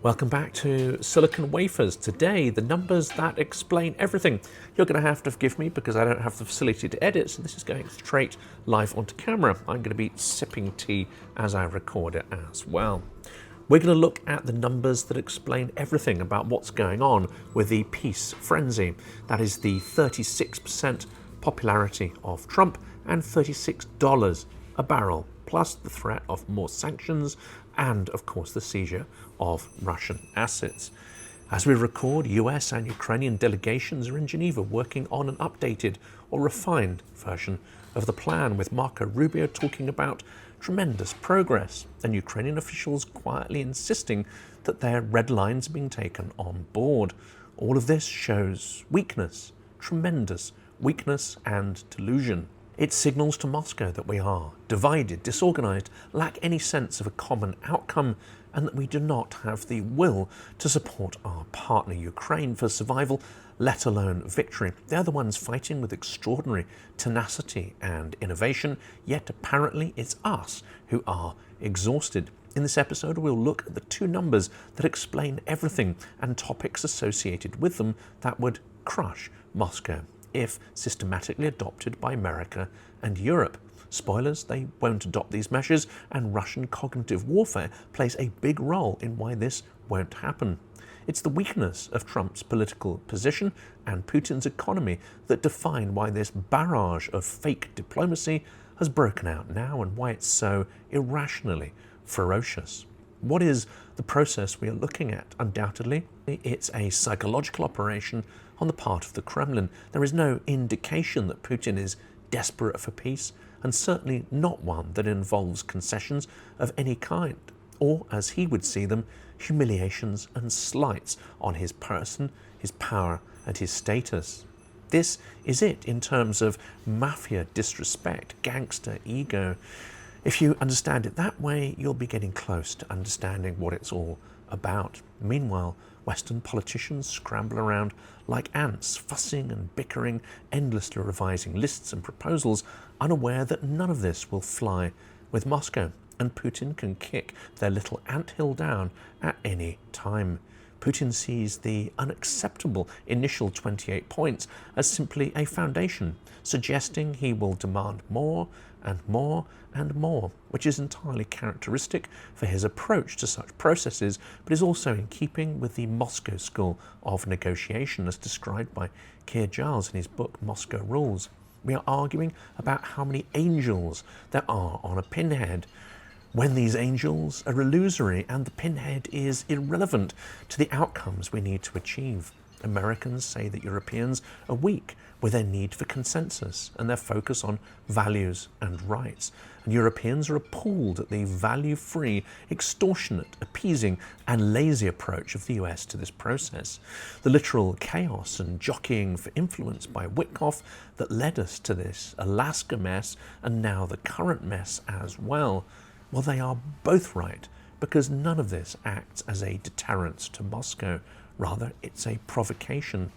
Welcome back to Silicon Wafers. Today, the numbers that explain everything. You're going to have to forgive me because I don't have the facility to edit, so this is going straight live onto camera. I'm going to be sipping tea as I record it as well. We're going to look at the numbers that explain everything about what's going on with the peace frenzy. That is the 36% popularity of Trump and $36 a barrel, plus the threat of more sanctions and, of course, the seizure of Russian assets. As we record, US and Ukrainian delegations are in Geneva working on an updated or refined version of the plan, with Marco Rubio talking about tremendous progress and Ukrainian officials quietly insisting that their red lines are being taken on board. All of this shows weakness, tremendous weakness and delusion. It signals to Moscow that we are divided, disorganised, lack any sense of a common outcome, and that we do not have the will to support our partner Ukraine for survival, let alone victory. They're the ones fighting with extraordinary tenacity and innovation, yet apparently it's us who are exhausted. In this episode, we'll look at the two numbers that explain everything and topics associated with them that would crush Moscow if systematically adopted by America and Europe. Spoilers, they won't adopt these measures, and Russian cognitive warfare plays a big role in why this won't happen. It's the weakness of Trump's political position and Putin's economy that define why this barrage of fake diplomacy has broken out now and why it's so irrationally ferocious. What is the process we are looking at? Undoubtedly, it's a psychological operation on the part of the Kremlin. There is no indication that Putin is desperate for peace, and certainly not one that involves concessions of any kind, or, as he would see them, humiliations and slights on his person, his power, and his status. This is it in terms of mafia disrespect, gangster ego. If you understand it that way, you'll be getting close to understanding what it's all about. Meanwhile, Western politicians scramble around like ants, fussing and bickering, endlessly revising lists and proposals, unaware that none of this will fly with Moscow, and Putin can kick their little anthill down at any time. Putin sees the unacceptable initial 28 points as simply a foundation, suggesting he will demand more and more and more, which is entirely characteristic for his approach to such processes, but is also in keeping with the Moscow school of negotiation as described by Keir Giles in his book Moscow Rules. We are arguing about how many angels there are on a pinhead, when these angels are illusory and the pinhead is irrelevant to the outcomes we need to achieve. Americans say that Europeans are weak with their need for consensus and their focus on values and rights. And Europeans are appalled at the value-free, extortionate, appeasing and lazy approach of the US to this process. The literal chaos and jockeying for influence by Witkoff that led us to this Alaska mess and now the current mess as well. Well, they are both right, because none of this acts as a deterrence to Moscow. Rather, it's a provocation.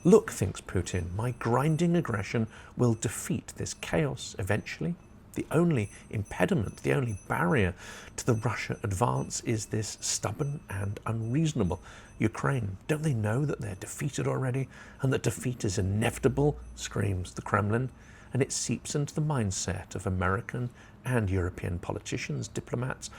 Look, thinks Putin, my grinding aggression will defeat this chaos eventually. The only impediment, the only barrier to the Russia advance is this stubborn and unreasonable Ukraine. Don't they know that they're defeated already and that defeat is inevitable, screams the Kremlin, and it seeps into the mindset of American and European politicians, diplomats,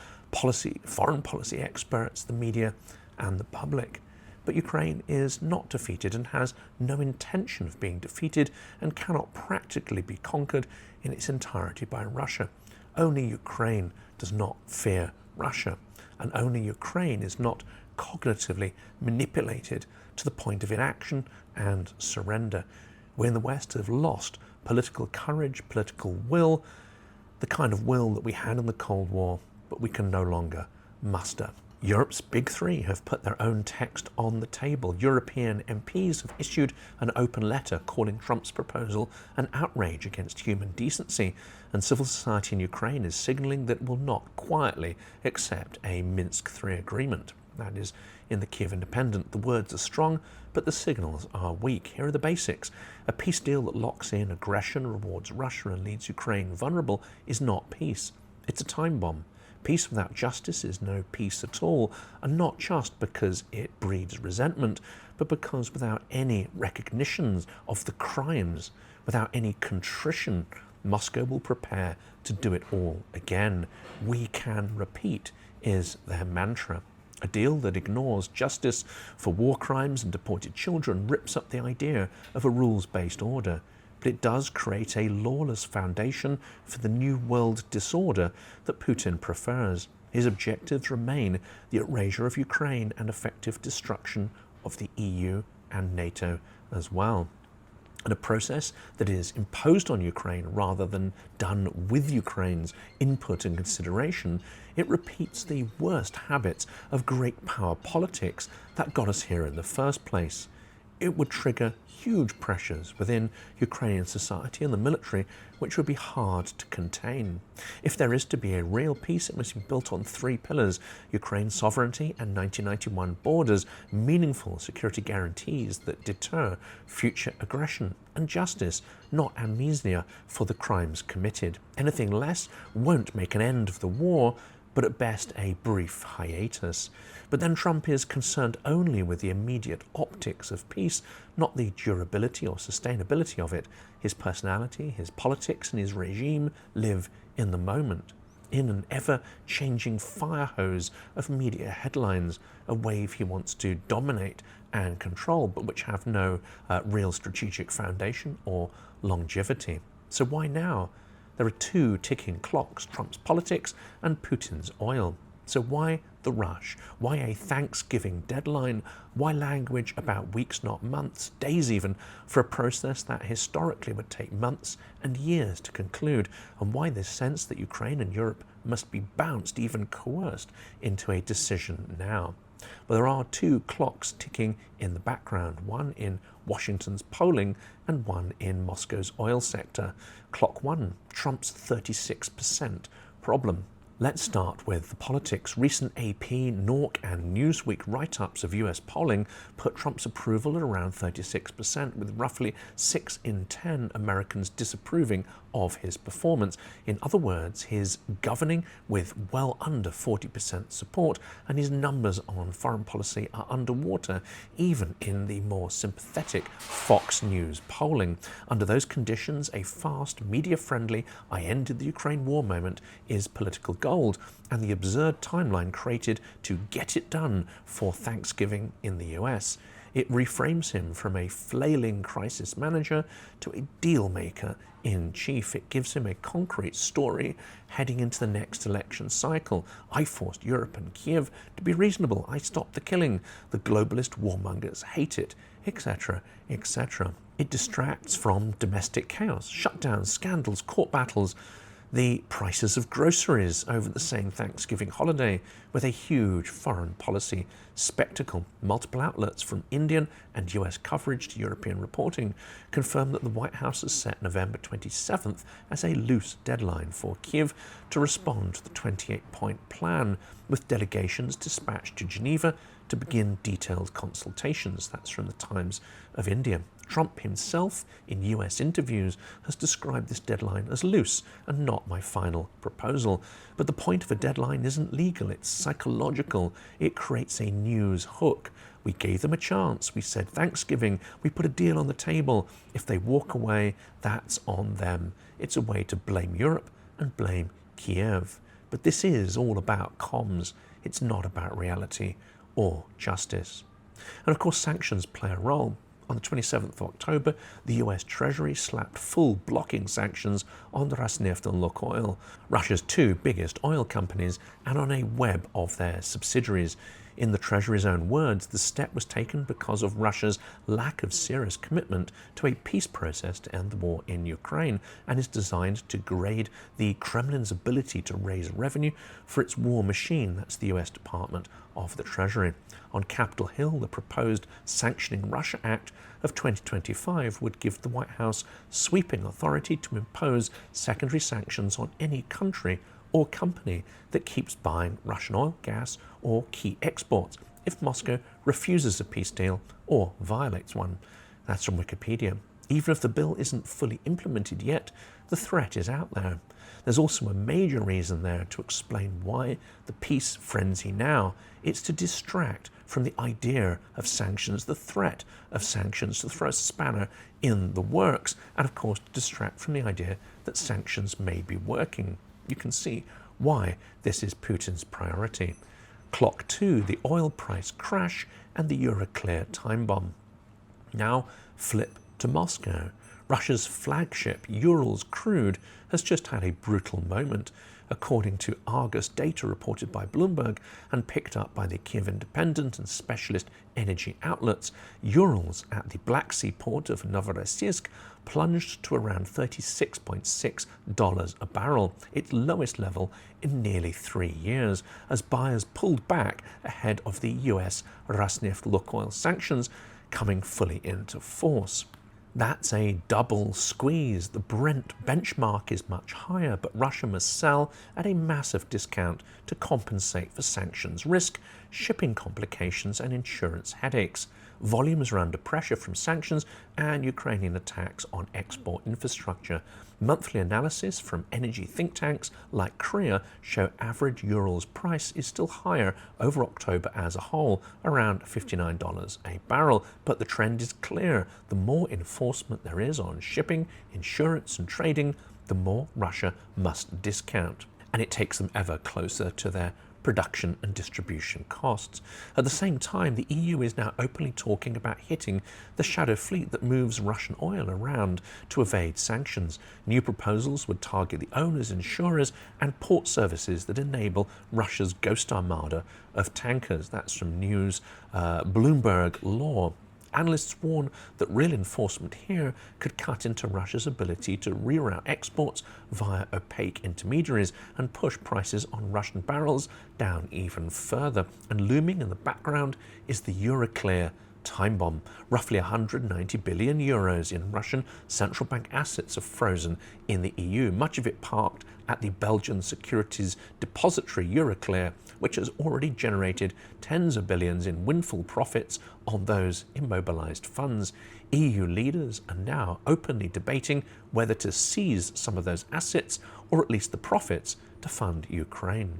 foreign policy experts, the media and the public. But Ukraine is not defeated and has no intention of being defeated and cannot practically be conquered in its entirety by Russia. Only Ukraine does not fear Russia, and only Ukraine is not cognitively manipulated to the point of inaction and surrender. We in the West have lost political courage, political will, the kind of will that we had in the Cold War, but we can no longer muster. Europe's big three have put their own text on the table. European MPs have issued an open letter calling Trump's proposal an outrage against human decency, and civil society in Ukraine is signalling that it will not quietly accept a Minsk III agreement. That is in the Kiev Independent. The words are strong, but the signals are weak. Here are the basics. A peace deal that locks in aggression, rewards Russia and leaves Ukraine vulnerable is not peace. It's a time bomb. Peace without justice is no peace at all, and not just because it breeds resentment, but because without any recognitions of the crimes, without any contrition, Moscow will prepare to do it all again. We can repeat is their mantra. A deal that ignores justice for war crimes and deported children rips up the idea of a rules-based order. But it does create a lawless foundation for the new world disorder that Putin prefers. His objectives remain the erasure of Ukraine and effective destruction of the EU and NATO as well. And a process that is imposed on Ukraine rather than done with Ukraine's input and consideration, it repeats the worst habits of great power politics that got us here in the first place. It would trigger huge pressures within Ukrainian society and the military, which would be hard to contain. If there is to be a real peace, it must be built on three pillars: Ukraine's sovereignty and 1991 borders, meaningful security guarantees that deter future aggression, and justice, not amnesia for the crimes committed. Anything less won't make an end of the war, but at best a brief hiatus. But then Trump is concerned only with the immediate optics of peace, not the durability or sustainability of it. His personality, his politics, and his regime live in the moment, in an ever-changing fire hose of media headlines, a wave he wants to dominate and control, but which have no real strategic foundation or longevity. So why now? There are two ticking clocks: Trump's politics and Putin's oil. So why the rush? Why a Thanksgiving deadline? Why language about weeks, not months, days even, for a process that historically would take months and years to conclude? And why this sense that Ukraine and Europe must be bounced, even coerced, into a decision now? Well, there are two clocks ticking in the background, one in Washington's polling and one in Moscow's oil sector. Clock one, Trump's 36% problem. Let's start with the politics. Recent AP, NORC and Newsweek write-ups of US polling put Trump's approval at around 36%, with roughly 6 in 10 Americans disapproving of his performance. In other words, his governing with well under 40% support, and his numbers on foreign policy are underwater, even in the more sympathetic Fox News polling. Under those conditions, a fast, media-friendly "I ended the Ukraine war" moment is political gold, and the absurd timeline created to get it done for Thanksgiving in the US. It reframes him from a flailing crisis manager to a deal maker in chief. It gives him a concrete story heading into the next election cycle. I forced Europe and Kiev to be reasonable. I stopped the killing. The globalist warmongers hate it, etc., etc. It distracts from domestic chaos, shutdowns, scandals, court battles, the prices of groceries over the same Thanksgiving holiday, with a huge foreign policy spectacle. Multiple outlets, from Indian and US coverage to European reporting, confirm that the White House has set November 27th as a loose deadline for Kyiv to respond to the 28-point plan, with delegations dispatched to Geneva to begin detailed consultations. That's from the Times of India. Trump himself, in US interviews, has described this deadline as loose and not my final proposal. But the point of a deadline isn't legal, it's psychological. It creates a news hook. We gave them a chance. We said Thanksgiving. We put a deal on the table. If they walk away, that's on them. It's a way to blame Europe and blame Kiev. But this is all about comms. It's not about reality or justice. And of course, sanctions play a role. On the 27th of October, the US Treasury slapped full blocking sanctions on Rosneft and Lukoil, Russia's two biggest oil companies, and on a web of their subsidiaries. In the Treasury's own words, the step was taken because of Russia's lack of serious commitment to a peace process to end the war in Ukraine, and is designed to grade the Kremlin's ability to raise revenue for its war machine. That's the US Department of the Treasury. On Capitol Hill, the proposed Sanctioning Russia Act of 2025 would give the White House sweeping authority to impose secondary sanctions on any country or company that keeps buying Russian oil, gas, or key exports if Moscow refuses a peace deal or violates one. That's from Wikipedia. Even if the bill isn't fully implemented yet, The threat is out there. There's also a major reason there to explain why the peace frenzy now. It's to distract from the idea of sanctions, the threat of sanctions, to throw a spanner in the works, and of course to distract from the idea that sanctions may be working. You can see why this is Putin's priority. Clock 2, the oil price crash and the Euroclear time bomb. Now flip to Moscow. Russia's flagship, Urals crude, has just had a brutal moment. According to Argus data reported by Bloomberg and picked up by the Kiev Independent and specialist energy outlets, Urals at the Black Sea port of Novorossiysk plunged to around $36.6 a barrel, its lowest level in nearly 3 years, as buyers pulled back ahead of the US Rosneft-Lukoil sanctions coming fully into force. That's a double squeeze. The Brent benchmark is much higher, but Russia must sell at a massive discount to compensate for sanctions risk, shipping complications, and insurance headaches. Volumes are under pressure from sanctions and Ukrainian attacks on export infrastructure. Monthly analysis from energy think tanks like Korea show average Urals price is still higher over October as a whole, around $59 a barrel. But the trend is clear. The more enforcement there is on shipping, insurance and trading, the more Russia must discount. And it takes them ever closer to their production and distribution costs. At the same time, the EU is now openly talking about hitting the shadow fleet that moves Russian oil around to evade sanctions. New proposals would target the owners, insurers, and port services that enable Russia's ghost armada of tankers. That's from News Bloomberg Law. Analysts warn that real enforcement here could cut into Russia's ability to reroute exports via opaque intermediaries and push prices on Russian barrels down even further. And looming in the background is the Euroclear time bomb. Roughly 190 billion euros in Russian central bank assets are frozen in the EU, much of it parked at the Belgian securities depository Euroclear, which has already generated tens of billions in windfall profits on those immobilized funds. EU leaders are now openly debating whether to seize some of those assets or at least the profits to fund Ukraine.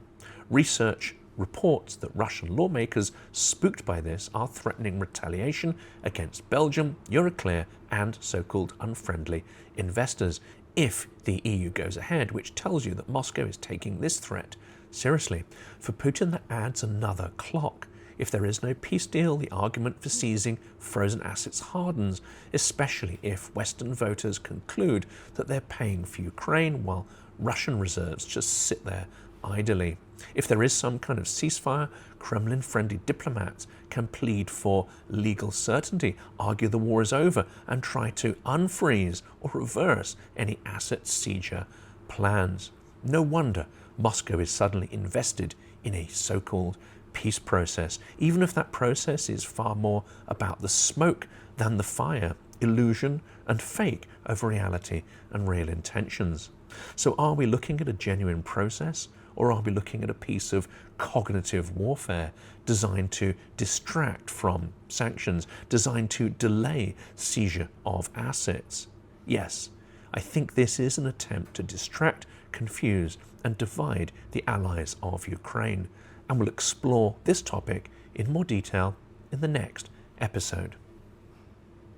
Research reports that Russian lawmakers spooked by this are threatening retaliation against Belgium, Euroclear, and so-called unfriendly investors if the EU goes ahead, which tells you that Moscow is taking this threat seriously. For Putin, that adds another clock. If there is no peace deal, the argument for seizing frozen assets hardens, especially if Western voters conclude that they're paying for Ukraine while Russian reserves just sit there idly. If there is some kind of ceasefire, Kremlin-friendly diplomats can plead for legal certainty, argue the war is over, and try to unfreeze or reverse any asset seizure plans. No wonder Moscow is suddenly invested in a so-called peace process, even if that process is far more about the smoke than the fire, illusion and fake over reality and real intentions. So are we looking at a genuine process, or are we looking at a piece of cognitive warfare designed to distract from sanctions, designed to delay seizure of assets? Yes, I think this is an attempt to distract, confuse, and divide the allies of Ukraine. And we'll explore this topic in more detail in the next episode.